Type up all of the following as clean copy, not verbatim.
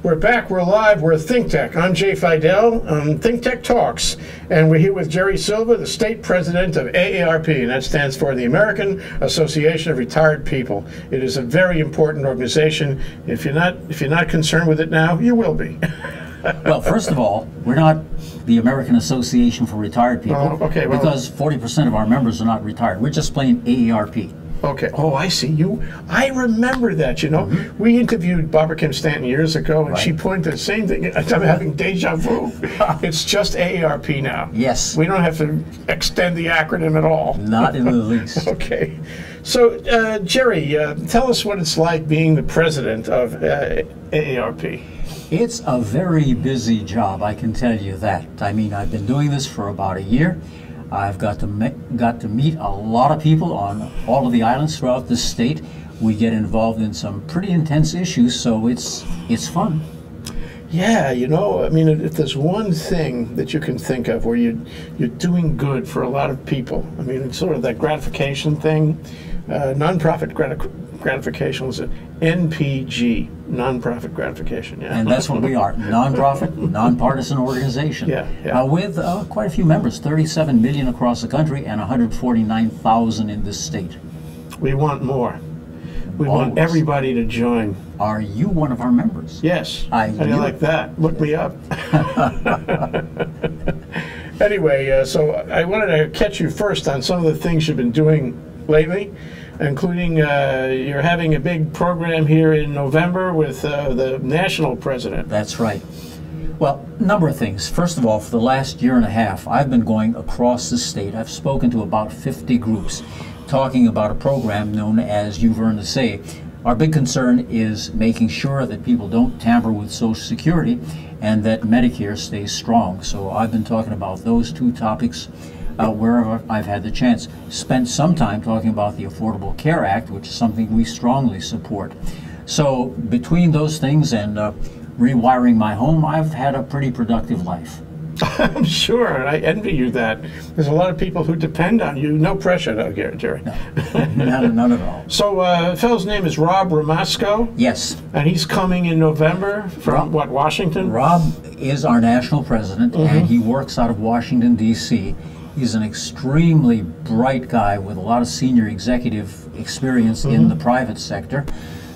We're back, we're live, we're ThinkTech. I'm Jay Fidell on ThinkTech Talks, and we're here with Gerry Silva, the state president of AARP, and that stands for the American Association of Retired People. It is a very important organization. If you're not concerned with it now, you will be. Well, first of all, we're not the American Association for Retired People, okay, well, because 40% of our members are not retired. We're just plain AARP. Okay. Oh, I see. I remember that, you know. We interviewed Barbara Kim Stanton years ago, and she pointed to the same thing. I'm having deja vu. It's just AARP now. Yes. We don't have to extend the acronym at all. Not in the least. Okay. So, Gerry, tell us what it's like being the president of AARP. It's a very busy job, I can tell you that. I mean, I've been doing this for about a year. I've got to meet a lot of people on all of the islands throughout the state. We get involved in some pretty intense issues, so it's fun. Yeah, you know, I mean, if there's one thing that you can think of where you're doing good for a lot of people, I mean, it's sort of that gratification thing, nonprofit gratification is an NPG, nonprofit gratification. Yeah. And that's what we are, nonprofit, nonpartisan organization. Yeah. With quite a few members, 37 million across the country and 149,000 in this state. We want more. We want everybody to join. Are you one of our members? Yes. How do you like that? Look me up. Anyway, so I wanted to catch you first on some of the things you've been doing lately, including you're having a big program here in November with the national president. That's right. Well, a number of things. First of all, for the last year and a half, I've been going across the state. I've spoken to about 50 groups talking about a program known as You've Earned a Say. Our big concern is making sure that people don't tamper with Social Security and that Medicare stays strong. So I've been talking about those two topics wherever I've had the chance. Spent some time talking about the Affordable Care Act, which is something we strongly support. So between those things and rewiring my home, I've had a pretty productive life. I'm sure, and I envy you that. There's a lot of people who depend on you. No pressure, though, Gerry. No, none at all. So, the fellow's name is Rob Ramasco? Yes. And he's coming in November from, Washington? Rob is our national president, and he works out of Washington, D.C. He's an extremely bright guy with a lot of senior executive experience in the private sector.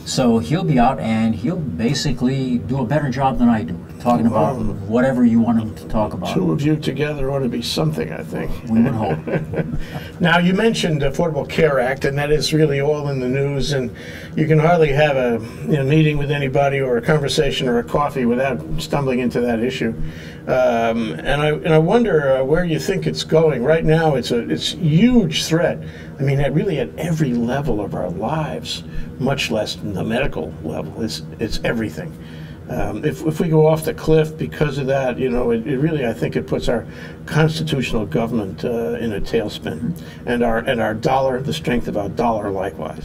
So he'll be out and he'll basically do a better job than I do, talking about whatever you want him to talk about. Two of you together ought to be something, I think. We would hope. Now, you mentioned the Affordable Care Act, and that is really all in the news, and you can hardly have a meeting with anybody or a conversation or a coffee without stumbling into that issue. And I wonder where you think it's going. Right now, it's a huge threat. I mean, really at every level of our lives, much less the medical level. It's everything. If we go off the cliff because of that, it really, I think it puts our constitutional government in a tailspin, and our dollar, the strength of our dollar, likewise.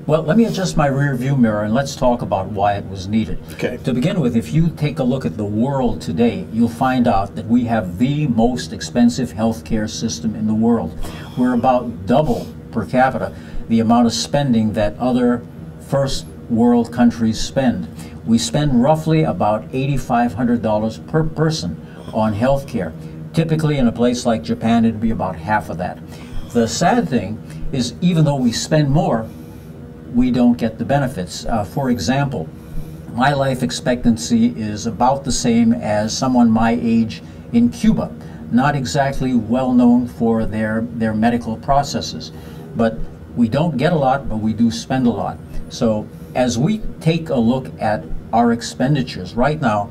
Well, let me adjust my rear view mirror and let's talk about why it was needed. Okay. To begin with, if you take a look at the world today, you'll find out that we have the most expensive healthcare system in the world. We're about double per capita the amount of spending that other first world countries spend. We spend roughly about $8,500 per person on healthcare. Typically in a place like Japan, it'd be about half of that. The sad thing is, even though we spend more, we don't get the benefits. For example, my life expectancy is about the same as someone my age in Cuba. Not exactly well known for their medical processes, but we don't get a lot, but we do spend a lot. So as we take a look at our expenditures right now,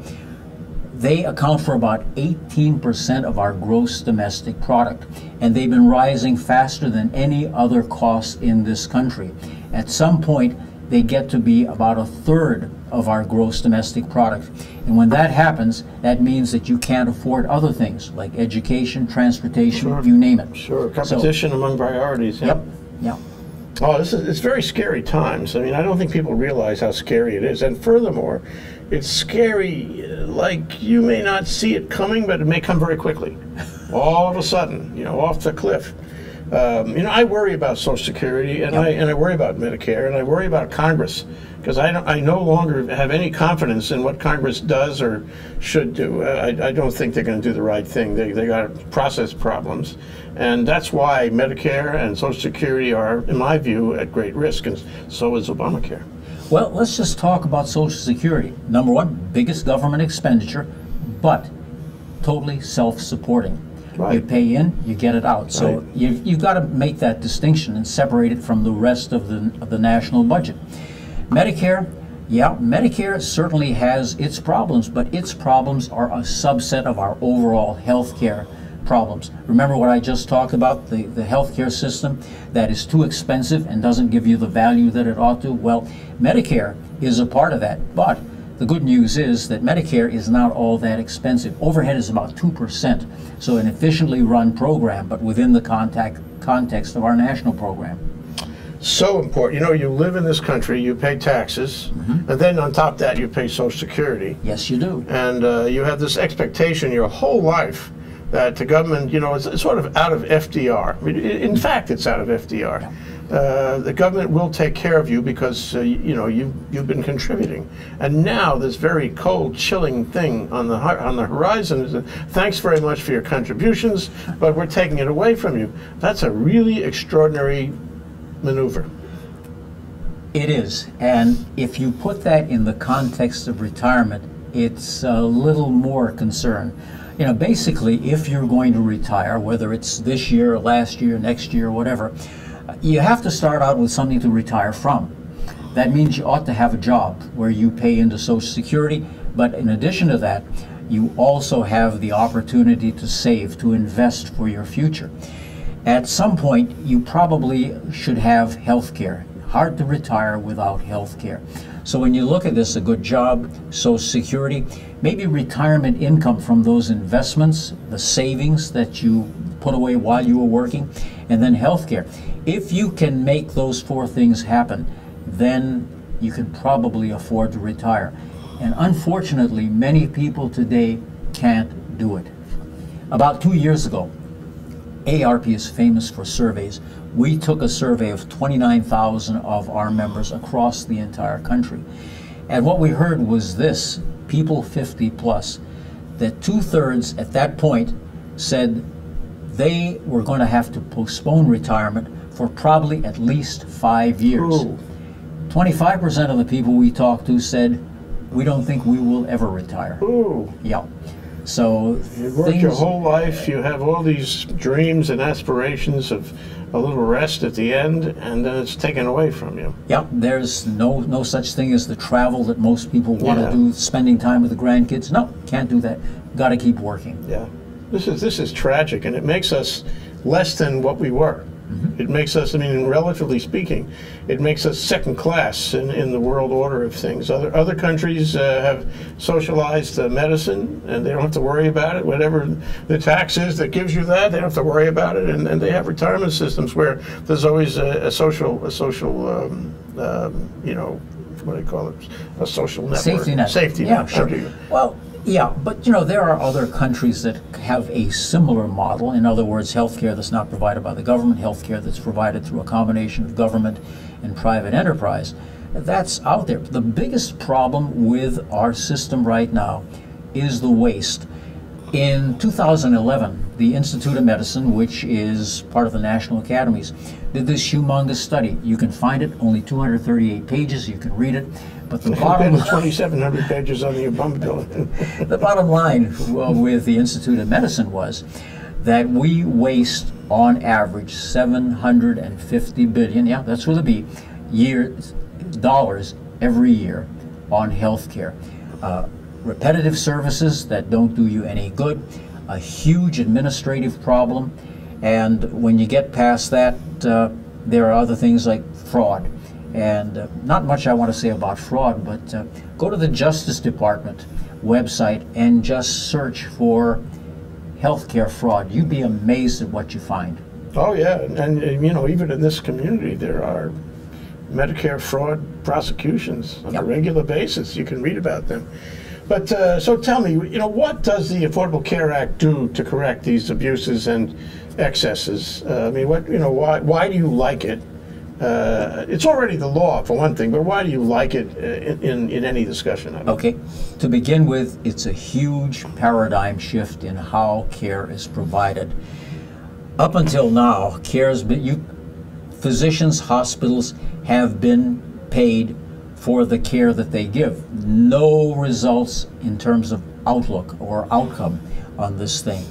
they account for about 18% of our gross domestic product, and they've been rising faster than any other cost in this country. At some point, they get to be about a third of our gross domestic product. And when that happens, that means that you can't afford other things like education, transportation, you name it. Sure, competition among priorities. Yeah. Yep. Oh, it's very scary times. I mean, I don't think people realize how scary it is. And furthermore, it's scary, like you may not see it coming, but it may come very quickly. All of a sudden, off the cliff. I worry about Social Security, and I worry about Medicare, and I worry about Congress, because I no longer have any confidence in what Congress does or should do. I don't think they're going to do the right thing. They got process problems, and that's why Medicare and Social Security are, in my view, at great risk, and so is Obamacare. Well, let's just talk about Social Security. Number one, biggest government expenditure, but totally self-supporting. Right. You pay in, you get it out. So Right. you've got to make that distinction and separate it from the rest of the national budget. Medicare, yeah, Medicare certainly has its problems, but its problems are a subset of our overall health care problems. Remember what I just talked about, the healthcare system that is too expensive and doesn't give you the value that it ought to? Well, Medicare is a part of that, but the good news is that Medicare is not all that expensive. Overhead is about 2%, so an efficiently run program, but within the context of our national program. So important. You live in this country, you pay taxes, and then on top of that you pay Social Security. Yes, you do. And you have this expectation your whole life that the government, it's sort of out of FDR. I mean, in fact, it's out of FDR. Yeah. The government will take care of you because you've been contributing. And now this very cold, chilling thing on the horizon is thanks very much for your contributions, but we're taking it away from you. That's a really extraordinary maneuver. It is, and if you put that in the context of retirement, it's a little more concern. Basically, if you're going to retire, whether it's this year or last year, next year, whatever, you have to start out with something to retire from. That means you ought to have a job where you pay into Social Security, but in addition to that, you also have the opportunity to save, to invest for your future. At some point, you probably should have health care. Hard to retire without health care. So when you look at this, a good job, Social Security, maybe retirement income from those investments, the savings that you put away while you were working, and then health care. If you can make those four things happen, then you can probably afford to retire. And unfortunately, many people today can't do it. About 2 years ago, AARP is famous for surveys. We took a survey of 29,000 of our members across the entire country. And what we heard was this, people 50 plus, that 2/3 at that point said they were going to have to postpone retirement for probably at least 5 years. Ooh. 25% of the people we talked to said, we don't think we will ever retire. Ooh. Yeah. So You work your whole life, you have all these dreams and aspirations of a little rest at the end, and then it's taken away from you. Yeah, there's no such thing as the travel that most people want Yeah. to do, spending time with the grandkids. No, can't do that. Got to keep working. Yeah. This is tragic, and it makes us less than what we were. It makes us, relatively speaking, it makes us second class in the world order of things. Other countries have socialized medicine, and they don't have to worry about it. Whatever the tax is that gives you that, they don't have to worry about it. And they have retirement systems where there's always a social what do you call it? A social network. Safety net. Safety Yeah, net. sure. Thank you. Well, yeah, but there are other countries that have a similar model. In other words, healthcare that's not provided by the government, healthcare that's provided through a combination of government and private enterprise. That's out there. The biggest problem with our system right now is the waste. In 2011, the Institute of Medicine, which is part of the National Academies, did this humongous study. You can find it, only 238 pages, you can read it. But the bottom 2,700 pages on the Obama bill. The bottom line with the Institute of Medicine was that we waste on average $750 billion, yeah, that's with a B, dollars every year on health care. Repetitive services that don't do you any good, a huge administrative problem, and when you get past that, there are other things like fraud. And not much I want to say about fraud, but go to the Justice Department website and just search for healthcare fraud. You'd be amazed at what you find. Oh yeah, and even in this community there are Medicare fraud prosecutions on a regular basis. You can read about them. But so tell me, what does the Affordable Care Act do to correct these abuses and excesses? I mean, why do you like it? It's already the law, for one thing, but why do you like it in any discussion of it? Okay. To begin with, it's a huge paradigm shift in how care is provided. Up until now, physicians, hospitals have been paid for the care that they give. No results in terms of outlook or outcome on this thing.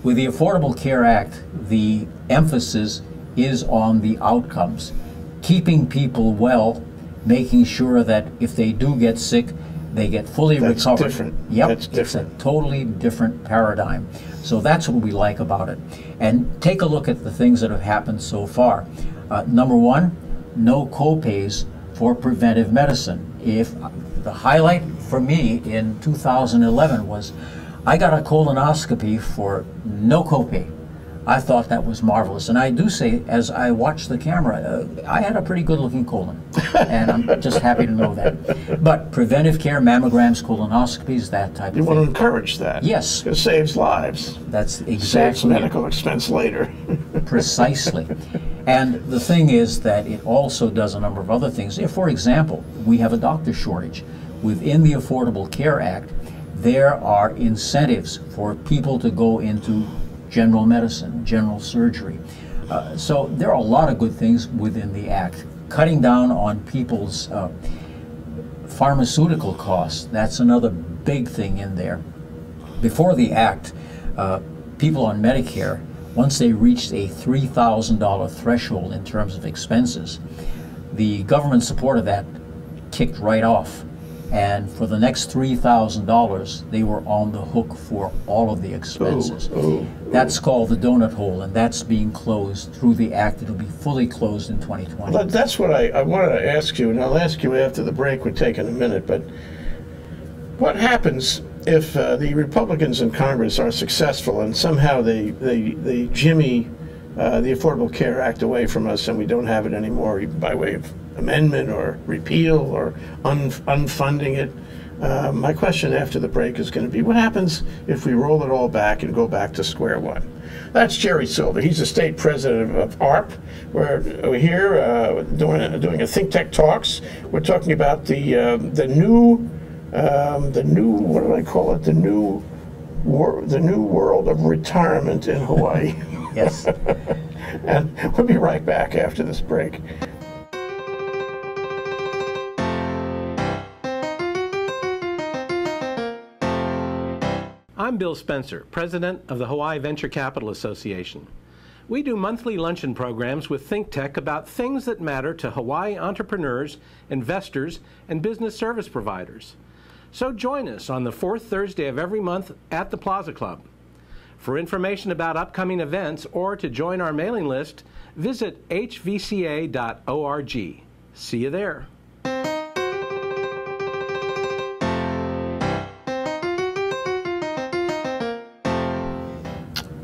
With the Affordable Care Act, the emphasis is on the outcomes. Keeping people well, making sure that if they do get sick, they get fully recovered. That's different. Yep, That's different. It's a totally different paradigm. So that's what we like about it. And take a look at the things that have happened so far. Number one, no co-pays for preventive medicine. If the highlight for me in 2011 was I got a colonoscopy for no copay. I thought that was marvelous. And I do say, as I watched the camera, I had a pretty good-looking colon. And I'm just happy to know that. But preventive care, mammograms, colonoscopies, that type of thing. You want to encourage that. Yes. It saves lives. That's exactly Saves medical expense later. Precisely. And the thing is that it also does a number of other things. If, for example, we have a doctor shortage, within the Affordable Care Act, there are incentives for people to go into general medicine, general surgery. So there are a lot of good things within the Act. Cutting down on people's pharmaceutical costs, that's another big thing in there. Before the Act, people on Medicare, once they reached a $3,000 threshold in terms of expenses, the government support of that kicked right off. And for the next $3,000, they were on the hook for all of the expenses. That's called the donut hole, and that's being closed through the Act. It'll be fully closed in 2020. Well, that's what I wanted to ask you, and I'll ask you after the break. We're taking a minute, but what happens if the Republicans in Congress are successful and somehow they jimmy the Affordable Care Act away from us and we don't have it anymore by way of amendment or repeal or unfunding it? My question after the break is going to be, what happens if we roll it all back and go back to square one? That's Gerry Silva. He's the state president of AARP. We're here doing a ThinkTech Talks. We're talking about the new what do I call it? The new world of retirement in Hawaii. Yes. And we'll be right back after this break. I'm Bill Spencer, president of the Hawaii Venture Capital Association. We do monthly luncheon programs with ThinkTech about things that matter to Hawaii entrepreneurs, investors, and business service providers. So join us on the fourth Thursday of every month at the Plaza Club. For information about upcoming events or to join our mailing list, visit hvca.org. See you there.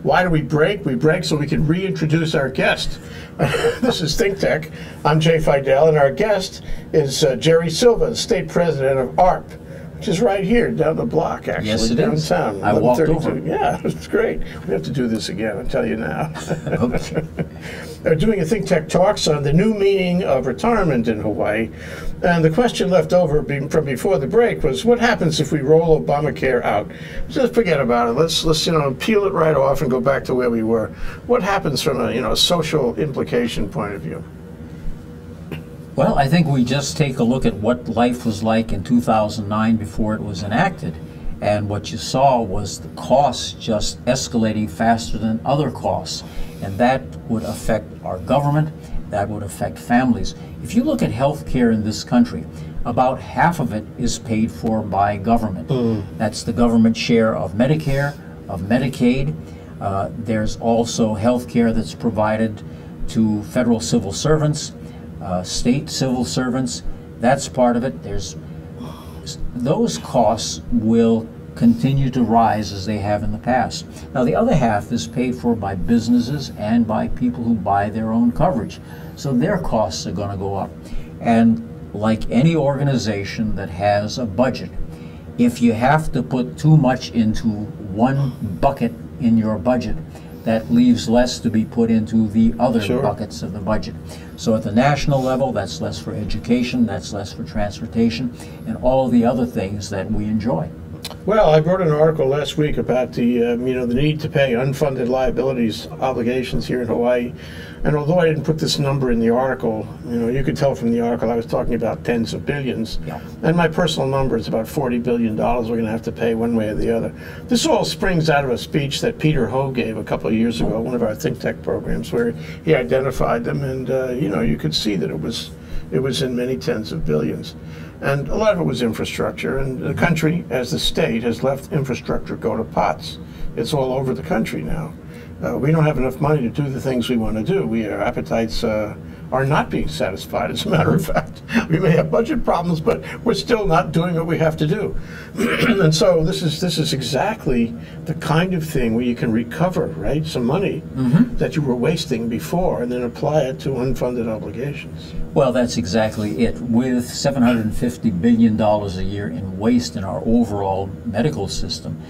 Why do we break? We break so we can reintroduce our guest. This is ThinkTech. I'm Jay Fidell, and our guest is Gerry Silva, state president of AARP, which is right here down the block, actually, yes, it downtown. Is. I walked over. Yeah, it's great. We have to do this again, I'll tell you now. Okay. They're doing a ThinkTech Talks on the new meaning of retirement in Hawaii. And the question left over from before the break was, what happens if we roll Obamacare out? Just forget about it. Let's peel it right off and go back to where we were. What happens from a social implication point of view? Well, I think we just take a look at what life was like in 2009 before it was enacted. And what you saw was the costs just escalating faster than other costs. And that would affect our government, that would affect families. If you look at health care in this country, about half of it is paid for by government. That's the government share of Medicare, of Medicaid. There's also health care that's provided to federal civil servants, state civil servants. That's part of it. Those costs will continue to rise as they have in the past. Now, the other half is paid for by businesses and by people who buy their own coverage. So their costs are going to go up. And like any organization that has a budget, if you have to put too much into one bucket in your budget, that leaves less to be put into the other Sure. buckets of the budget. So at the national level, that's less for education, that's less for transportation, and all the other things that we enjoy. Well, I wrote an article last week about the the need to pay unfunded liabilities obligations here in Hawaii. And although I didn't put this number in the article, you could tell from the article I was talking about tens of billions. Yeah. And my personal number is about $40 billion we're going to have to pay one way or the other. This all springs out of a speech that Peter Ho gave a couple of years ago, one of our ThinkTech programs, where he identified them, and you could see that it was in many tens of billions. And a lot of it was infrastructure, and the country, as the state, has let infrastructure go to pots. It's all over the country now. We don't have enough money to do the things we want to do. Our appetites are not being satisfied, as a matter of fact. We may have budget problems, but we're still not doing what we have to do. And so this is exactly the kind of thing where you can recover, right, some money that you were wasting before, and then apply it to unfunded obligations. Well, that's exactly it. With $750 billion a year in waste in our overall medical system,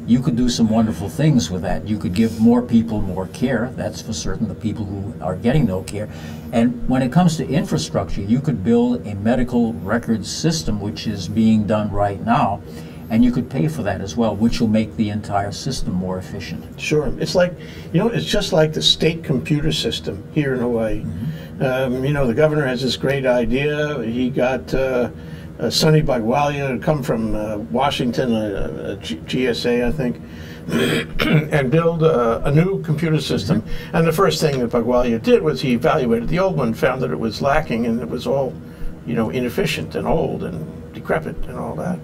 you could do some wonderful things with that. You could give more people more care, that's for certain, the people who are getting no care. And when it comes to infrastructure, you could build a medical record system, which is being done right now, and you could pay for that as well, which will make the entire system more efficient. Sure. It's like, it's just like the state computer system here in Hawaii. The governor has this great idea. He got Sonny Bagwalia to come from Washington, GSA, I think, and build a new computer system. And the first thing that Bagwalia did was he evaluated the old one, found that it was lacking, and it was all, inefficient and old and decrepit and all that.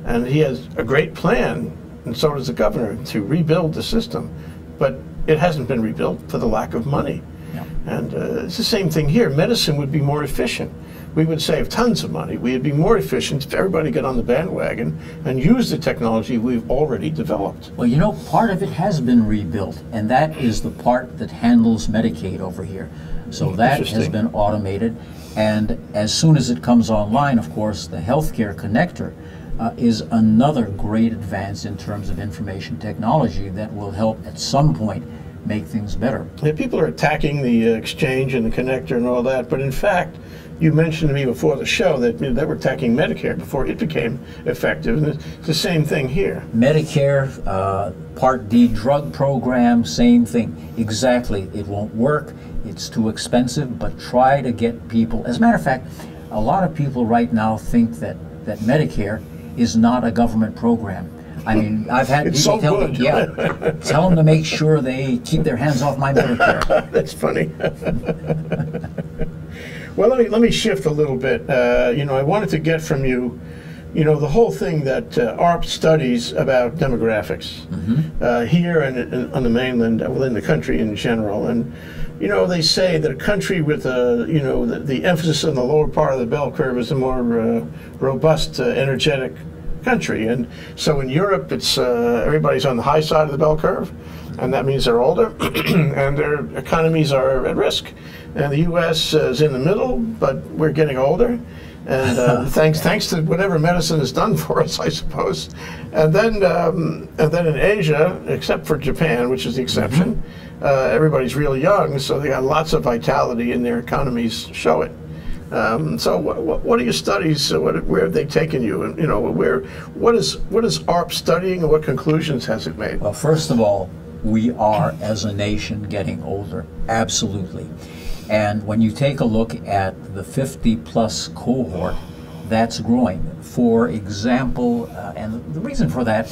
And he has a great plan, and so does the governor, to rebuild the system. But it hasn't been rebuilt for the lack of money. Yeah. And it's the same thing here. Medicine would be more efficient. We would save tons of money. We would be more efficient if everybody got on the bandwagon and used the technology we've already developed. Well, part of it has been rebuilt, and that is the part that handles Medicaid over here. So that has been automated, and as soon as it comes online, of course, the healthcare connector is another great advance in terms of information technology that will help at some point make things better. Yeah, people are attacking the exchange and the connector and all that, but in fact, you mentioned to me before the show that they were attacking Medicare before it became effective, and it's the same thing here. Medicare, Part D drug program, same thing. Exactly. It won't work. It's too expensive, but try to get people. As a matter of fact, a lot of people right now think that Medicare is not a government program. I mean, I've had it's people so tell good. me, tell them to make sure they keep their hands off my Medicare. That's funny. Well, let me shift a little bit. I wanted to get from you, the whole thing that AARP studies about demographics here and on the mainland, in the country in general. And, they say that a country with, the emphasis on the lower part of the bell curve is a more robust, energetic country. And so in Europe, it's everybody's on the high side of the bell curve, and that means they're older and their economies are at risk. And the U.S. is in the middle, but we're getting older, and thanks to whatever medicine has done for us, I suppose. And then in Asia, except for Japan, which is the exception, everybody's really young, so they got lots of vitality, and their economies show it. So what are your studies? Where have they taken you? And what is AARP studying, and what conclusions has it made? Well, first of all, we are as a nation getting older, absolutely. And when you take a look at the 50-plus cohort, that's growing. For example, and the reason for that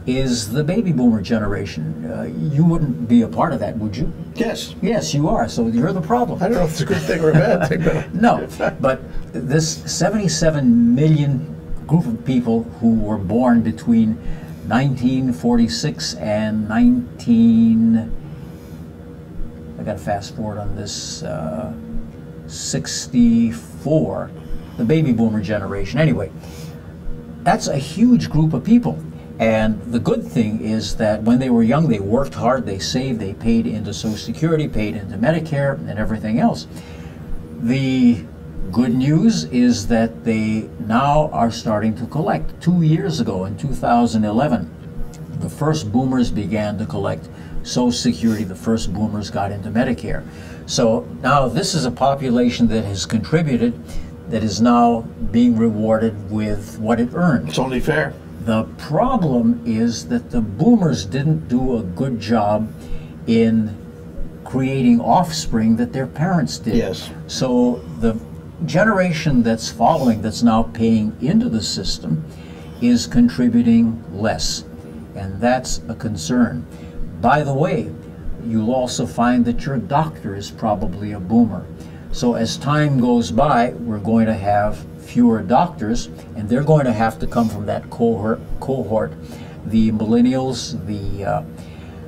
is the baby boomer generation. You wouldn't be a part of that, would you? Yes. Yes, you are. So you're the problem. I don't know if it's a good thing or a bad thing. But No, but this 77 million group of people who were born between 1946 and I got to fast forward on this, 64, the baby boomer generation. Anyway, that's a huge group of people. And the good thing is that when they were young, they worked hard, they saved, they paid into Social Security, paid into Medicare, and everything else. The good news is that they now are starting to collect. 2 years ago, in 2011, the first boomers began to collect Social Security, the first boomers got into Medicare. So now this is a population that has contributed, that is now being rewarded with what it earned. It's only fair. The problem is that the boomers didn't do a good job in creating offspring that their parents did. Yes. So the generation that's following, that's now paying into the system, is contributing less, and that's a concern. By the way, you'll also find that your doctor is probably a boomer. So as time goes by, we're going to have fewer doctors, and they're going to have to come from that cohort, the millennials,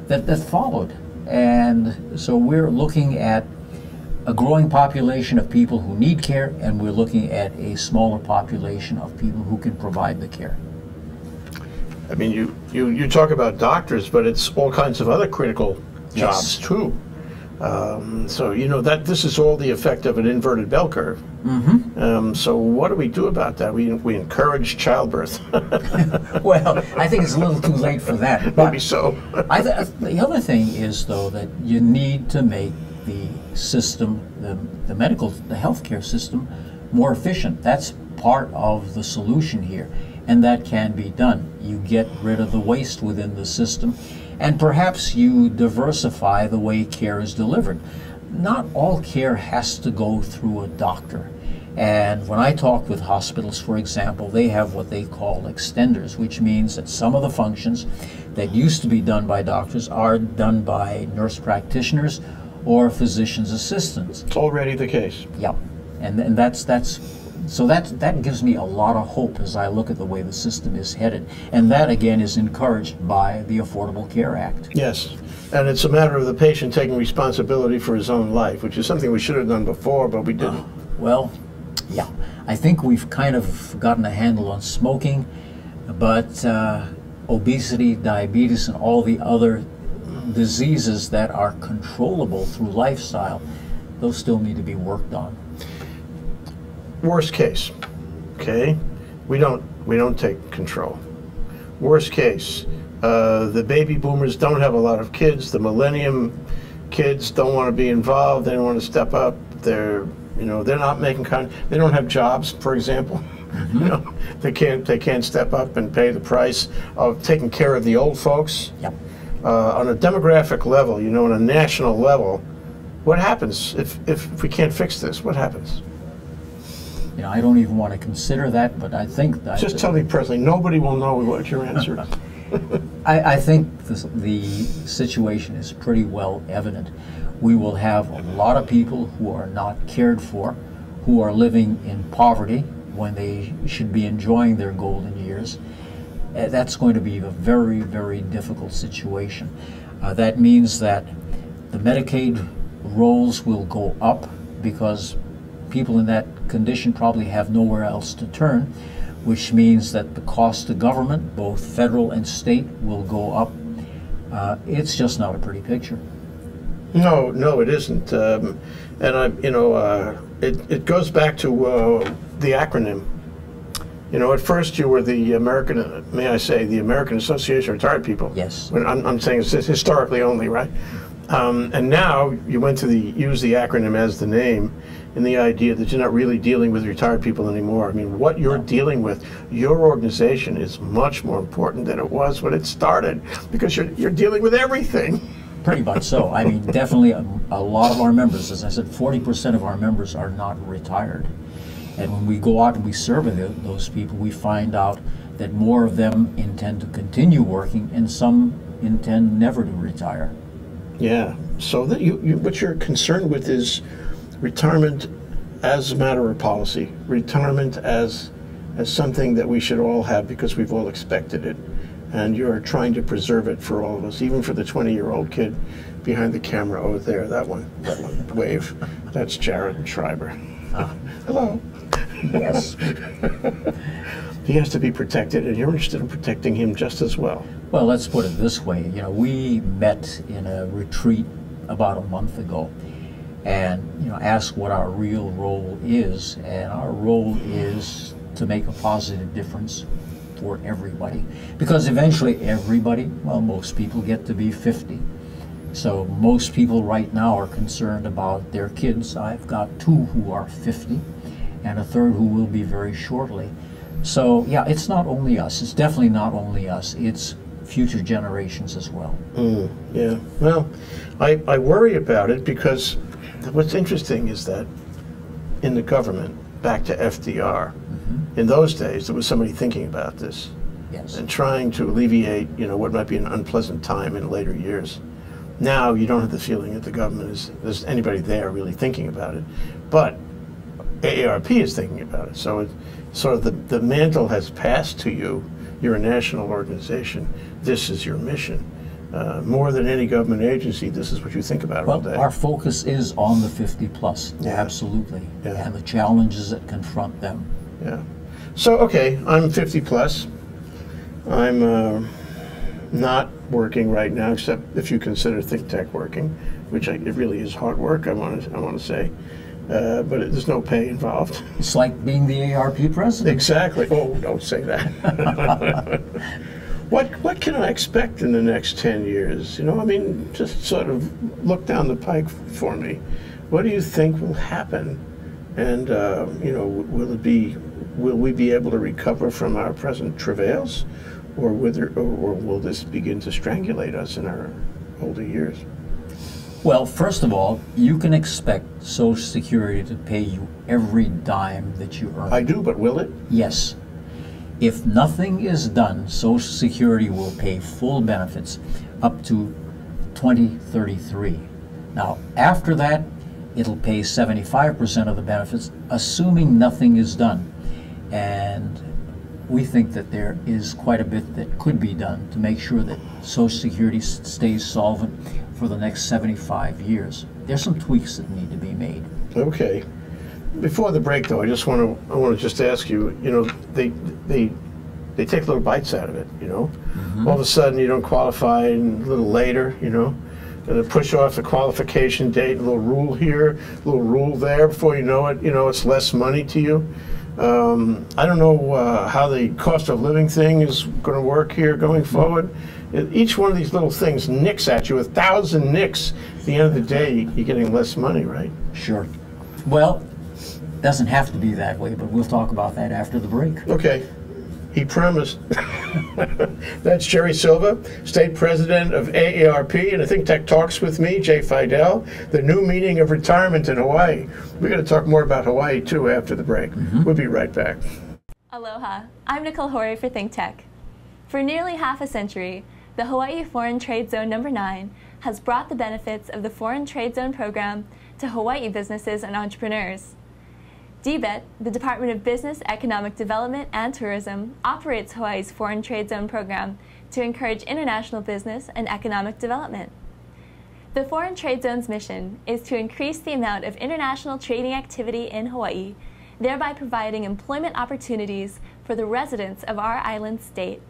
that followed. And so we're looking at a growing population of people who need care, and we're looking at a smaller population of people who can provide the care. I mean, you talk about doctors, but it's all kinds of other critical jobs, yes, too. So, you know, that this is all the effect of an inverted bell curve. Mm-hmm. So what do we do about that? We encourage childbirth. Well, I think it's a little too late for that. Maybe so. The other thing is, though, that you need to make the system, the healthcare system, more efficient. That's part of the solution here, and that can be done. You get rid of the waste within the system, and perhaps you diversify the way care is delivered. Not all care has to go through a doctor. And when I talk with hospitals, for example, they have what they call extenders, which means that some of the functions that used to be done by doctors are done by nurse practitioners or physician's assistants. It's already the case. Yep. And that gives me a lot of hope as I look at the way the system is headed. And that, again, is encouraged by the Affordable Care Act. Yes. And it's a matter of the patient taking responsibility for his own life, which is something we should have done before, but we didn't. Well, yeah. I think we've kind of gotten a handle on smoking, but obesity, diabetes, and all the other diseases that are controllable through lifestyle, those still need to be worked on. Worst case, okay, we don't take control. Worst case, the baby boomers don't have a lot of kids. The millennium kids don't want to be involved. They don't want to step up. They're not making they don't have jobs, for example. Mm-hmm. You know, they can't step up and pay the price of taking care of the old folks. Yep. On a demographic level, you know, on a national level, what happens if we can't fix this? What happens? You know, I don't even want to consider that, but I think that... Just tell me personally. Nobody will know what your answer is. I think the situation is pretty well evident. We will have a lot of people who are not cared for, who are living in poverty when they should be enjoying their golden years. That's going to be a very, very difficult situation. That means that the Medicaid rolls will go up because people in that condition probably have nowhere else to turn, which means that the cost to government, both federal and state, will go up. It's just not a pretty picture. No, it isn't. It goes back to the acronym. You know, at first you were the American, may I say, the American Association of Retired People. Yes. I'm saying it's historically only, right? And now you went to use the acronym as the name, and the idea that you're not really dealing with retired people anymore. I mean, what you're dealing with, your organization is much more important than it was when it started, because you're dealing with everything. Pretty much so. I mean, definitely a lot of our members, as I said, 40% of our members are not retired. And when we go out and we survey those people, we find out that more of them intend to continue working, and some intend never to retire. Yeah. So that what you're concerned with is retirement as a matter of policy, retirement as something that we should all have because we've all expected it, and you're trying to preserve it for all of us, even for the 20-year-old kid behind the camera. Oh, there, that one, wave. That's Jared Schreiber. Hello. Yes. He has to be protected, and you're interested in protecting him just as well. Well, let's put it this way. You know, we met in a retreat about a month ago, and asked what our real role is, and our role is to make a positive difference for everybody, because eventually everybody, well, most people get to be 50, So most people right now are concerned about their kids. I've got 2 who are 50 and a 3rd who will be very shortly. So yeah, it's not only us. It's definitely not only us. It's future generations as well. Yeah, well, I worry about it because what's interesting is that in the government, back to FDR, in those days there was somebody thinking about this. Yes. And trying to alleviate, what might be an unpleasant time in later years. Now you don't have the feeling that the government there's anybody there really thinking about it, but AARP is thinking about it. So it's sort of the mantle has passed to you. You're a national organization. This is your mission. More than any government agency, this is what you think about all day. Well, our focus is on the 50 plus, absolutely, and the challenges that confront them. Yeah. So, okay, I'm 50 plus. I'm not working right now, except if you consider ThinkTech working, which it really is hard work. I want to say, but there's no pay involved. It's like being the AARP president. Exactly. Oh, don't say that. What can I expect in the next 10 years? Just sort of look down the pike for me. What do you think will happen? And will we be able to recover from our present travails? Or will this begin to strangulate us in our older years? Well, first of all, you can expect Social Security to pay you every dime that you earn. I do, but will it? Yes. If nothing is done, Social Security will pay full benefits up to 2033. Now, after that, it'll pay 75% of the benefits, assuming nothing is done. And we think that there is quite a bit that could be done to make sure that Social Security stays solvent for the next 75 years. There's some tweaks that need to be made. Okay. Before the break, though, I want to just ask you. They take little bites out of it. All of a sudden you don't qualify, and a little later, they push off the qualification date. A little rule here, a little rule there. Before you know it, it's less money to you. I don't know how the cost of living thing is going to work here going forward. Each one of these little things nicks at you. 1,000 nicks. At the end of the day, you're getting less money, right? Sure. Well, it doesn't have to be that way, but we'll talk about that after the break. Okay. He promised. That's Gerry Silva, State President of AARP, and I ThinkTech Talks with me, Jay Fidell, the new meaning of retirement in Hawaii. We're going to talk more about Hawaii, too, after the break. We'll be right back. Aloha. I'm Nicole Horry for ThinkTech. For nearly half a century, the Hawaii Foreign Trade Zone No. 9 has brought the benefits of the Foreign Trade Zone program to Hawaii businesses and entrepreneurs. DBET, the Department of Business, Economic Development, and Tourism, operates Hawaii's Foreign Trade Zone program to encourage international business and economic development. The Foreign Trade Zone's mission is to increase the amount of international trading activity in Hawaii, thereby providing employment opportunities for the residents of our island state.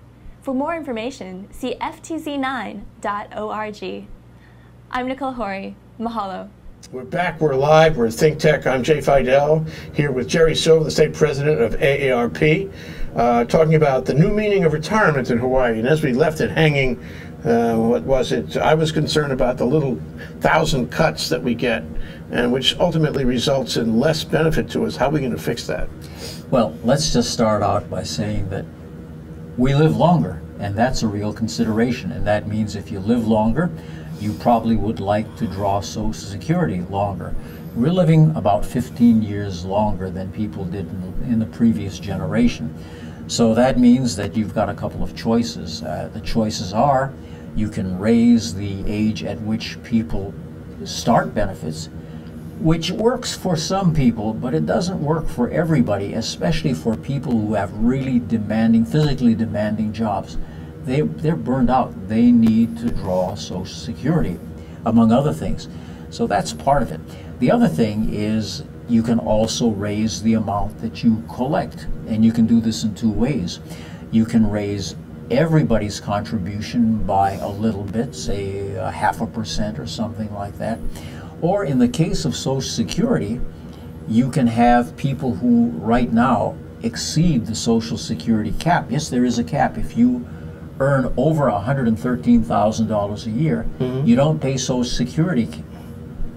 For more information, see ftz9.org. I'm Nicole Horry. Mahalo. We're back, we're live, we're at ThinkTech. I'm Jay Fidell, here with Gerry Silva, the State President of AARP, talking about the new meaning of retirement in Hawaii. And as we left it hanging, what was it? I was concerned about the little 1,000 cuts that we get, and which ultimately results in less benefit to us. How are we going to fix that? Well, let's just start out by saying that we live longer, and that's a real consideration. And that means if you live longer, you probably would like to draw Social Security longer. We're living about 15 years longer than people did in the previous generation. So that means that you've got a couple of choices. The choices are, you can raise the age at which people start benefits, which works for some people, but it doesn't work for everybody, especially for people who have really demanding, physically demanding jobs. They're burned out. They need to draw Social Security, among other things. So that's part of it. The other thing is you can also raise the amount that you collect, and you can do this in 2 ways. You can raise everybody's contribution by a little bit, say 0.5% or something like that. Or in the case of Social Security, you can have people who right now exceed the Social Security cap. Yes, there is a cap. If you earn over $113,000 a year, you don't pay Social Security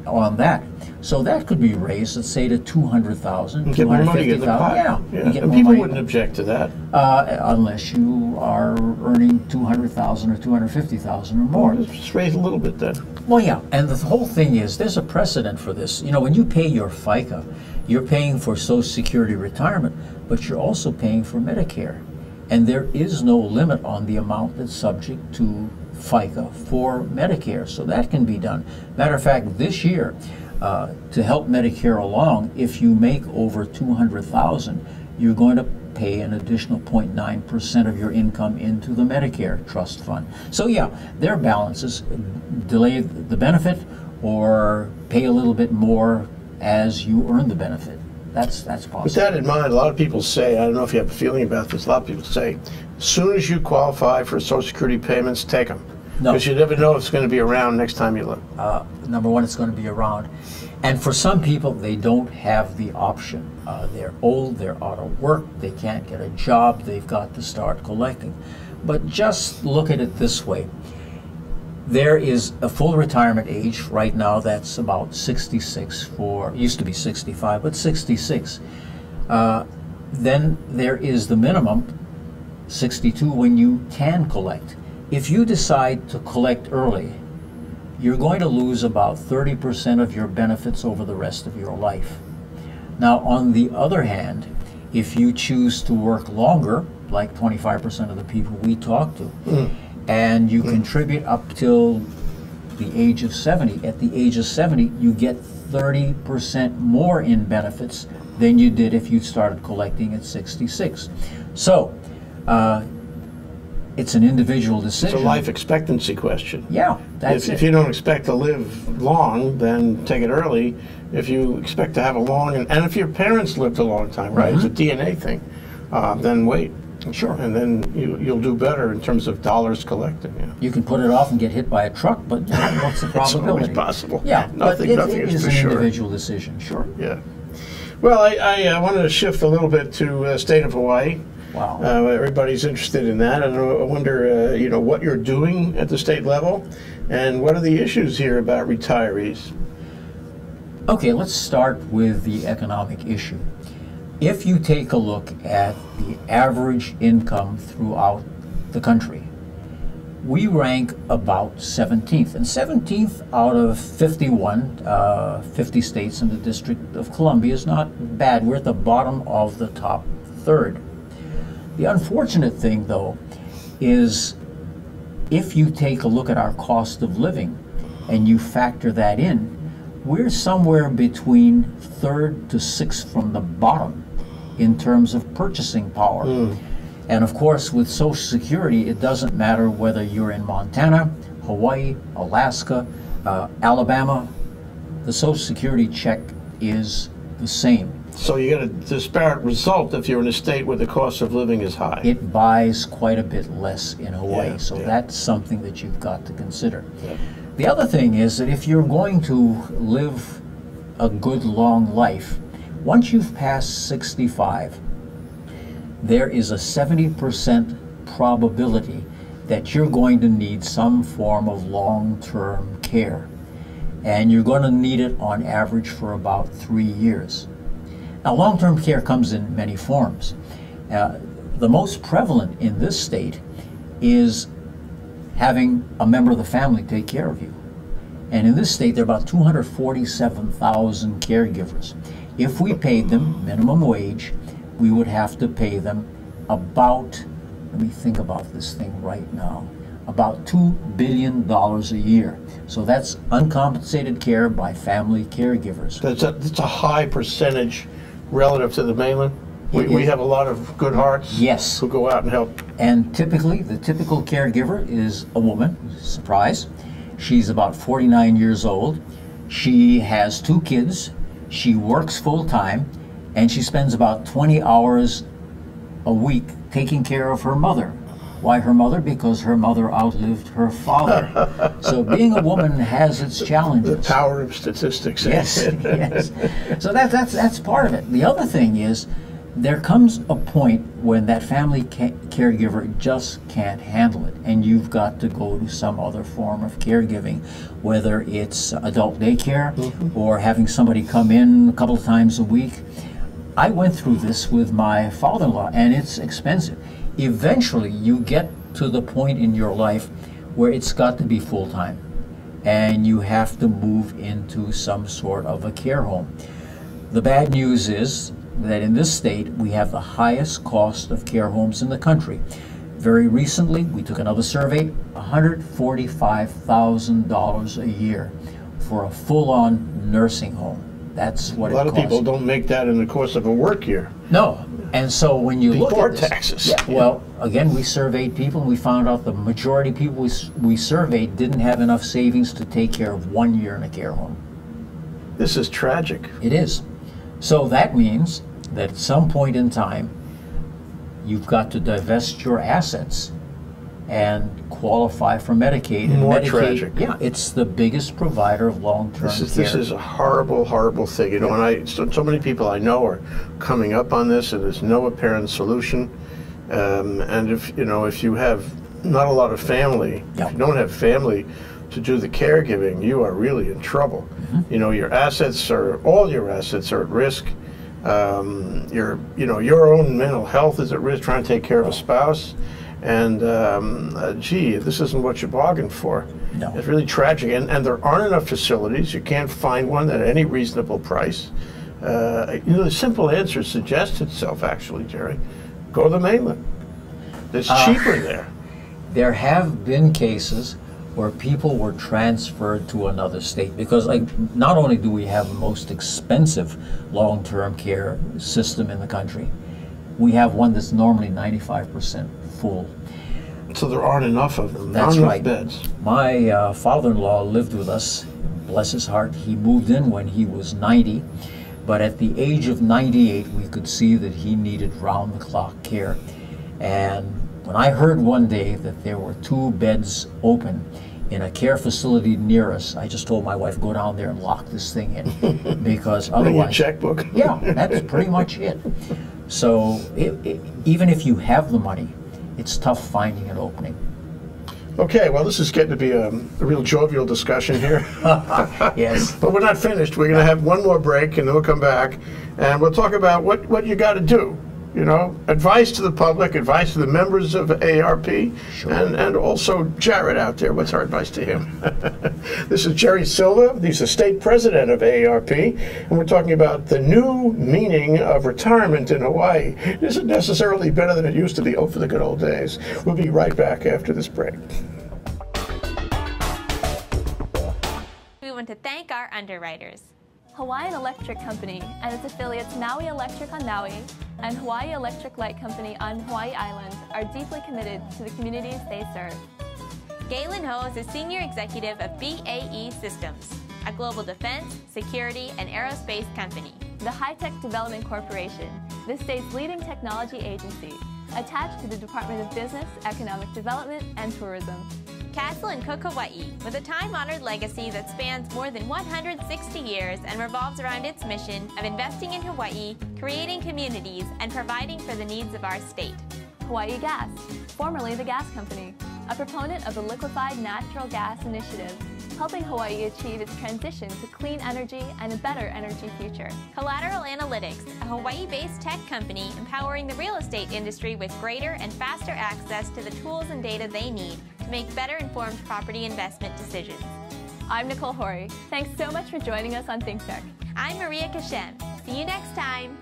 on that. So that could be raised, let's say, to $200,000, Get more money in the pot. Yeah. Yeah. You get And more people money. wouldn't object to that. Unless you are earning $200,000 or $250,000 or more. Just raise a little bit then. Well, yeah, and the whole thing is there's a precedent for this. You know, when you pay your FICA, you're paying for Social Security retirement, but you're also paying for Medicare. And there is no limit on the amount that's subject to FICA for Medicare, so that can be done. Matter of fact, this year, to help Medicare along, if you make over $200,000, you're going to pay an additional 0.9% of your income into the Medicare trust fund. So yeah, there are balances. Delay the benefit or pay a little bit more as you earn the benefit. That's possible. With that in mind, a lot of people say, I don't know if you have a feeling about this, a lot of people say, as soon as you qualify for Social Security payments, take them. No. Because you never know if it's going to be around next time you look. Number one, it's going to be around. And for some people, they don't have the option. They're old, they're out of work, they can't get a job, they've got to start collecting. But just look at it this way. There is a full retirement age right now that's about 66 for, used to be 65, but 66. Then there is the minimum, 62, when you can collect. If you decide to collect early, you're going to lose about 30% of your benefits over the rest of your life. Now, on the other hand, if you choose to work longer, like 25% of the people we talk to, and you contribute up till the age of 70, at the age of 70, you get 30% more in benefits than you did if you started collecting at 66. So, it's an individual decision. It's a life expectancy question. Yeah, that's If you don't expect to live long, then take it early. If you expect to have a long, and if your parents lived a long time, right, it's a DNA thing, then wait. Sure. And then you'll do better in terms of dollars collected. Yeah. You can put it off and get hit by a truck, but what's the It's probability? always possible. Yeah, nothing but it is is for an sure. individual decision, sure. Yeah. Well, I wanted to shift a little bit to state of Hawaii. Wow. Everybody's interested in that, and I wonder, what you're doing at the state level, and what are the issues here about retirees? Okay, let's start with the economic issue. If you take a look at the average income throughout the country, we rank about 17th, and 17th out of 51, 50 states in the District of Columbia is not bad. We're at the bottom of the top third. The unfortunate thing, though, is if you take a look at our cost of living and you factor that in, we're somewhere between third to sixth from the bottom in terms of purchasing power. And of course, with Social Security, it doesn't matter whether you're in Montana, Hawaii, Alaska, Alabama, the Social Security check is the same. So you get a disparate result if you're in a state where the cost of living is high. It buys quite a bit less in Hawaii, Yeah, so yeah. that's something that you've got to consider. Yeah. The other thing is that if you're going to live a good long life, once you've passed 65, there is a 70% probability that you're going to need some form of long-term care. And you're going to need it on average for about 3 years. Now, long-term care comes in many forms. The most prevalent in this state is having a member of the family take care of you. And in this state, there are about 247,000 caregivers. If we paid them minimum wage, we would have to pay them about, let me think about this thing right now, about $2 billion a year. So that's uncompensated care by family caregivers. That's a high percentage relative to the mainland. We have a lot of good hearts Yes. who go out and help. And typically, the typical caregiver is a woman, surprise. She's about 49 years old. She has 2 kids. She works full time, and she spends about 20 hours a week taking care of her mother. Why her mother? Because her mother outlived her father. So being a woman has its challenges. The power of statistics. Yes, yes. So that's part of it. The other thing is there comes a point when that family caregiver just can't handle it, and you've got to go to some other form of caregiving, whether it's adult daycare or having somebody come in a couple of times a week. I went through this with my father-in-law, and it's expensive. Eventually, you get to the point in your life where it's got to be full-time, and you have to move into some sort of a care home. The bad news is that in this state, we have the highest cost of care homes in the country. Very recently, we took another survey, $145,000 a year for a full-on nursing home. That's what it costs. A lot of people don't make that in the course of a work year. No, and so when you look Before at this, taxes. yeah, well, again, we surveyed people, and we found out the majority of people we surveyed didn't have enough savings to take care of 1 year in a care home. This is tragic. It is. So that means that at some point in time, you've got to divest your assets and qualify for Medicaid. And More Medicaid, tragic. Yeah, it's the biggest provider of long-term care. This is a horrible, horrible thing. You know, and so many people I know are coming up on this, and there's no apparent solution. And if you have not a lot of family, if you don't have family to do the caregiving, you are really in trouble. You know, all your assets are at risk. Your own mental health is at risk trying to take care of a spouse. And gee, this isn't what you bargained for. No. It's really tragic. And there aren't enough facilities. You can't find one at any reasonable price. The simple answer suggests itself, actually, Jerry. Go to the mainland. It's cheaper there. There have been cases where people were transferred to another state because, like, not only do we have the most expensive long-term care system in the country, we have one that's normally 95% full. So there aren't enough of them. That's not right. Enough beds. My father-in-law lived with us, bless his heart. He moved in when he was 90, but at the age of 98, we could see that he needed round-the-clock care. And when I heard one day that there were 2 beds open in a care facility near us, I just told my wife, go down there and lock this thing in, because Bring your otherwise, checkbook. yeah, that's pretty much it. So even if you have the money, it's tough finding an opening. Okay, well, this is getting to be a real jovial discussion here. Yes. But we're not finished. We're going to have one more break, and then we'll come back, and we'll talk about what you got to do. You know, advice to the public, advice to the members of AARP, Sure. and also Jared out there. What's our advice to him? This is Gerry Silva. He's the state president of AARP, and we're talking about the new meaning of retirement in Hawaii. It isn't necessarily better than it used to be. Oh, for the good old days. We'll be right back after this break. We want to thank our underwriters. Hawaiian Electric Company and its affiliates Maui Electric on Maui and Hawaii Electric Light Company on Hawaii Island are deeply committed to the communities they serve. Galen Ho is a senior executive of BAE Systems, a global defense, security, and aerospace company. The High Tech Development Corporation, the state's leading technology agency, attached to the Department of Business, Economic Development, and Tourism. Castle and Cook Hawaii, with a time-honored legacy that spans more than 160 years and revolves around its mission of investing in Hawaii, creating communities, and providing for the needs of our state. Hawaii Gas, formerly the Gas Company, a proponent of the Liquefied Natural Gas Initiative, helping Hawaii achieve its transition to clean energy and a better energy future. Collateral Analytics, a Hawaii-based tech company empowering the real estate industry with greater and faster access to the tools and data they need to make better informed property investment decisions. I'm Nicole Horry. Thanks so much for joining us on ThinkTech. I'm Maria Kashem. See you next time.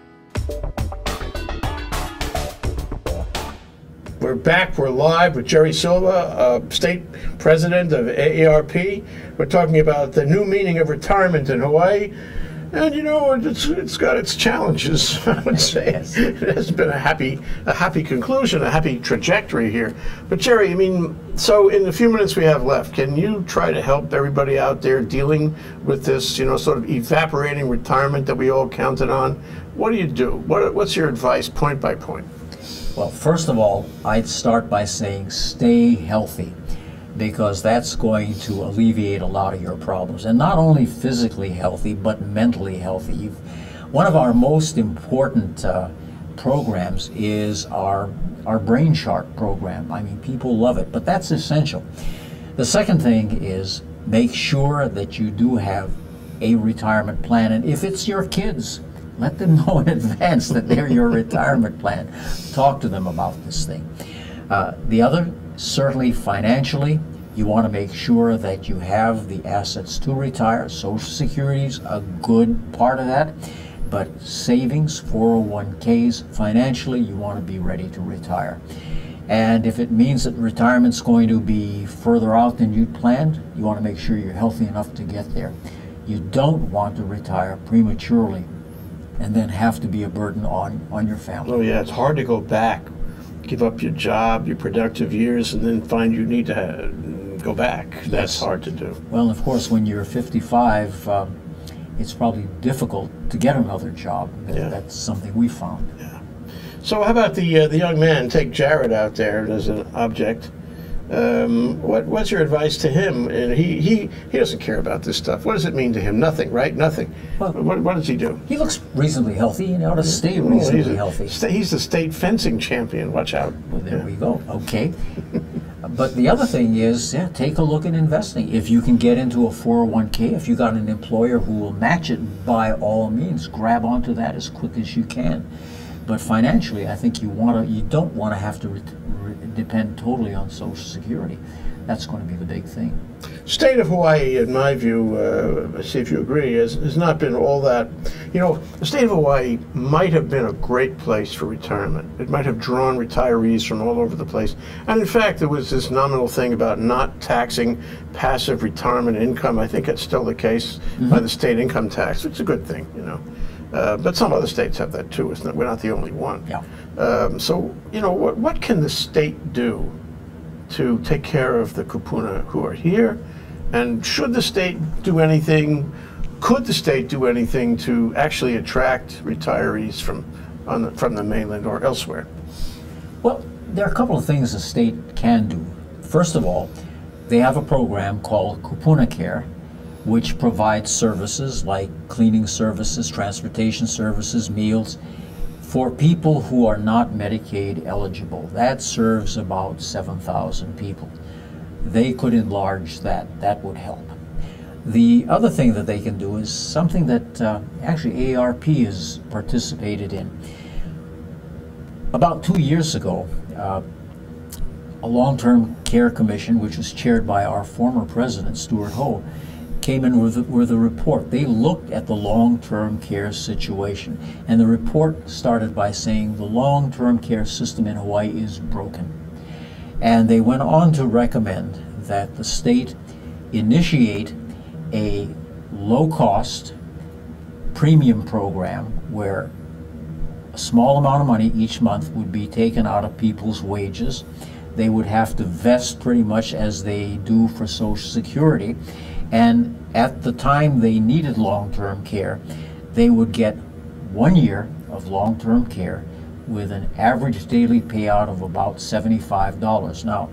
We're back. We're live with Gerry Silva, state president of AARP. We're talking about the new meaning of retirement in Hawaii. And you know, it's got its challenges, I would say. Yes. It hasn't been a happy conclusion, a happy trajectory here. But Gerry, I mean, so in the few minutes we have left, can you try to help everybody out there dealing with this, you know, sort of evaporating retirement that we all counted on? What do you do? What's your advice, point by point? Well, first of all, I'd start by saying stay healthy, because that's going to alleviate a lot of your problems. And not only physically healthy, but mentally healthy. One of our most important programs is our brain chart program. I mean, people love it, but that's essential. The second thing is make sure that you do have a retirement plan, and if it's your kids, let them know in advance that they're your retirement plan. Talk to them about this thing. The other, certainly financially, you want to make sure that you have the assets to retire. Social Security is a good part of that, but savings, 401ks, financially, you want to be ready to retire. And if it means that retirement's going to be further out than you'd planned, you want to make sure you're healthy enough to get there. You don't want to retire prematurely and then have to be a burden on your family. Oh yeah, it's hard to go back, give up your job, your productive years, and then find you need to go back. That's Yes. hard to do. Well, of course, when you're 55, it's probably difficult to get another job. Yeah. That's something we found. So how about the young man? Take Jared out there as an object. What's your advice to him? And he doesn't care about this stuff. What does it mean to him? Nothing, right? Nothing. Well, what does he do? He looks reasonably healthy, and he ought to stay reasonably healthy. He's the state fencing champion. Watch out. Well, there we go. Okay. But the other thing is, yeah, take a look at investing. If you can get into a 401k, if you got an employer who will match it, by all means, grab onto that as quick as you can. But financially, I think you don't want to have to depend totally on Social Security. That's going to be the big thing. State of Hawaii, in my view, see if you agree, has not been all that. You know, the state of Hawaii might have been a great place for retirement. It might have drawn retirees from all over the place. And in fact, there was this nominal thing about not taxing passive retirement income. I think that's still the case by the state income tax, which is a good thing, you know. But some other states have that too. We're not the only one. Yeah. So, you know, what can the state do to take care of the kupuna who are here? And should the state do anything? Could the state do anything to actually attract retirees from the mainland or elsewhere? Well, there are a couple of things the state can do. First of all, they have a program called Kupuna Care, which provides services like cleaning services, transportation services, meals, for people who are not Medicaid eligible. That serves about 7,000 people. They could enlarge that. That would help. The other thing that they can do is something that actually AARP has participated in. About 2 years ago, a long-term care commission, which was chaired by our former president, Stuart Ho, came in with a report. They looked at the long-term care situation, and the report started by saying the long-term care system in Hawaii is broken. And they went on to recommend that the state initiate a low-cost premium program where a small amount of money each month would be taken out of people's wages. They would have to vest pretty much as they do for Social Security. And at the time they needed long-term care, they would get 1 year of long-term care with an average daily payout of about $75. Now,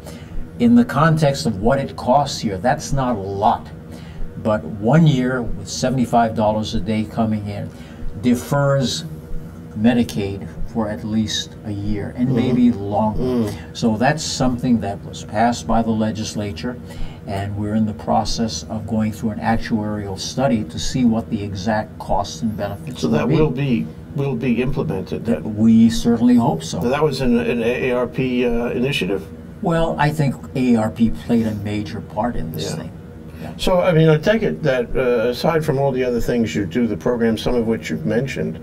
in the context of what it costs here, that's not a lot. But 1 year with $75 a day coming in defers Medicaid for at least a year and maybe longer. So that's something that was passed by the legislature, and we're in the process of going through an actuarial study to see what the exact costs and benefits So that will be implemented. We certainly hope so. That was an AARP initiative? Well, I think AARP played a major part in this thing. So, I mean, I take it that aside from all the other things you do, the programs, some of which you've mentioned,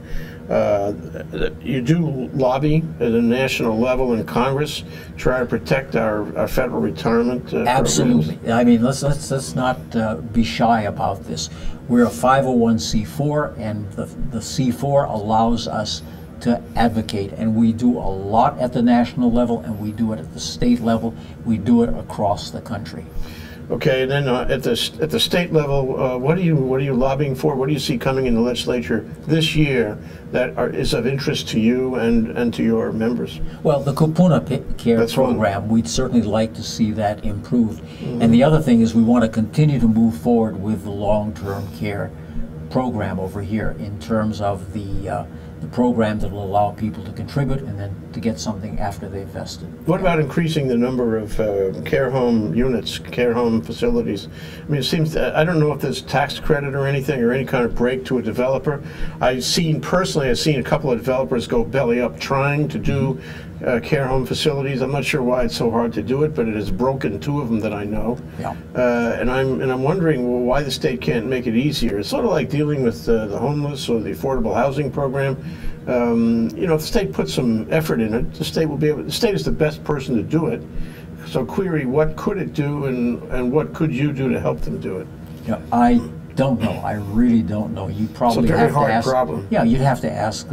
you do lobby at a national level in Congress, try to protect our federal retirement Absolutely. programs. I mean, let's not be shy about this. We're a 501c4, and the C4 allows us to advocate, and we do a lot at the national level, and we do it at the state level. We do it across the country. Okay, and then at the state level, what are you lobbying for? What do you see coming in the legislature this year that is of interest to you and to your members? Well, the Kupuna Care program, we'd certainly like to see that improved. And the other thing is we want to continue to move forward with the long-term care program over here in terms of the the program that will allow people to contribute and then to get something after they've vested. What about increasing the number of care home units, care home facilities? I mean, it seems, I don't know if there's tax credit or anything or any kind of break to a developer. I've seen a couple of developers go belly up trying to do care home facilities. I'm not sure why it's so hard to do it, but it has broken 2 of them that I know. Yeah. And I'm wondering, well, why the state can't make it easier. It's sort of like dealing with the homeless or the affordable housing program. You know, if the state puts some effort in it, the state will be able. The state is the best person to do it. So, query, what could it do, and what could you do to help them do it? Yeah, I don't know. I really don't know. You probably It's a very have hard to ask. problem. Yeah, you'd have to ask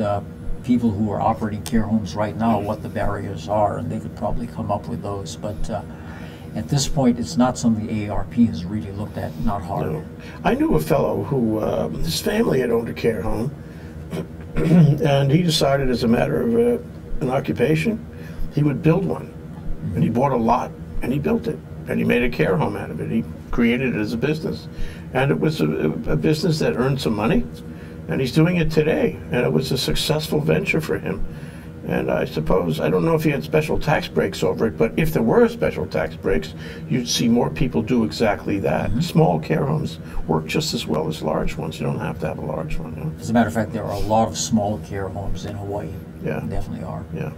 people who are operating care homes right now what the barriers are, and they could probably come up with those. But at this point, it's not something the AARP has really looked at, not hard. No. I knew a fellow who his family had owned a care home, and he decided, as a matter of an occupation, he would build one. And he bought a lot, and he built it, and he made a care home out of it. He created it as a business, and it was a business that earned some money, and he's doing it today, and it was a successful venture for him. And I suppose, I don't know if he had special tax breaks over it, but if there were special tax breaks, you'd see more people do exactly that. Small care homes work just as well as large ones. You don't have to have a large one. You know? As a matter of fact, there are a lot of small care homes in Hawaii. Yeah. Definitely are. Yeah.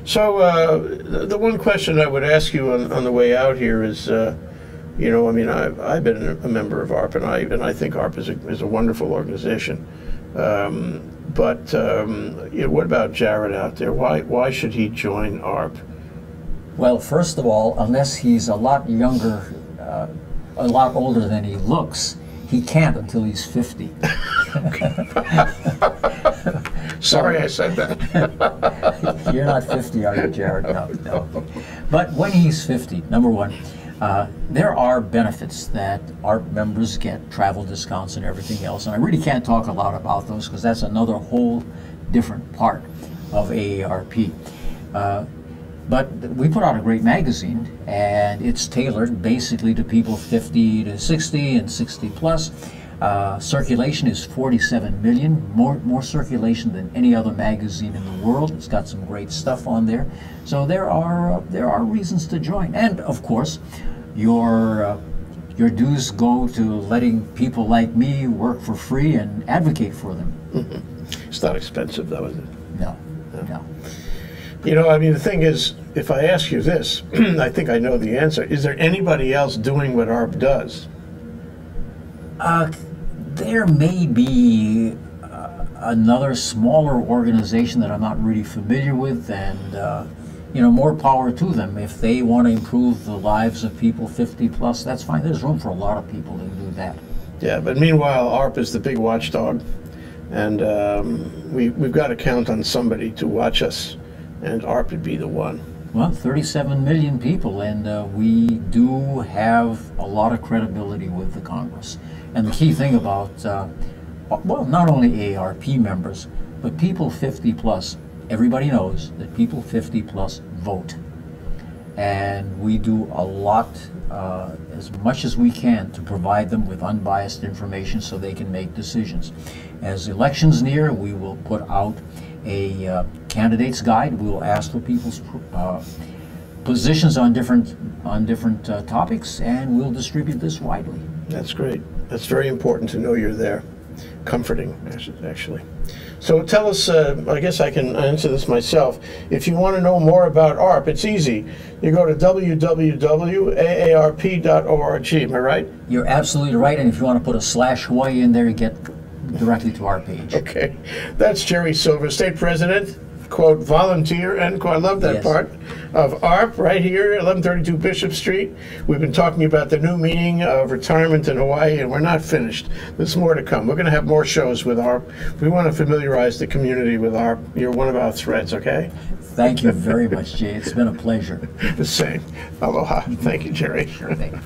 So the one question I would ask you on the way out here is, you know, I mean, I've been a member of AARP, and I think AARP is a wonderful organization. But you know, what about Jared out there? Why should he join AARP? Well, first of all, unless he's a lot younger, a lot older than he looks, he can't until he's 50. Sorry I said that. You're not 50, are you, Jared? No. But when he's 50, number one, there are benefits that AARP members get, travel discounts and everything else. And I really can't talk a lot about those because that's another whole different part of AARP. But we put out a great magazine, and it's tailored basically to people 50 to 60 and 60 plus. Circulation is 47 million, more circulation than any other magazine in the world. It's got some great stuff on there. So there are reasons to join. And of course, your dues go to letting people like me work for free and advocate for them. It's not expensive, though, is it? No. You know, I mean, the thing is, if I ask you this, I think I know the answer. Is there anybody else doing what AARP does? There may be another smaller organization that I'm not really familiar with, and you know, more power to them. If they want to improve the lives of people 50 plus, that's fine. There's room for a lot of people to do that. Yeah, but meanwhile, AARP is the big watchdog, and we've got to count on somebody to watch us, and AARP would be the one. Well, 37 million people, and we do have a lot of credibility with the Congress. And the key thing about, well, not only AARP members, but people 50 plus, everybody knows that people 50 plus vote. And we do a lot, as much as we can, to provide them with unbiased information so they can make decisions. As elections near, we will put out a candidate's guide. We will ask for people's positions on different topics, and we'll distribute this widely. That's great. That's very important to know you're there. Comforting, actually. So tell us, I guess I can answer this myself. If you want to know more about AARP, it's easy. You go to www.aarp.org, am I right? You're absolutely right, and if you want to put a /Hawaii in there, you get directly to our page. Okay. That's Gerry Silva, State President, quote, volunteer, end quote. I love that part of AARP right here, 1132 Bishop Street. We've been talking about the new meaning of retirement in Hawaii, and we're not finished. There's more to come. We're going to have more shows with AARP. We want to familiarize the community with AARP. You're one of our threads, okay? Thank you very much, Jay. It's been a pleasure. The same. Aloha. Thank you, Gerry. Sure thing.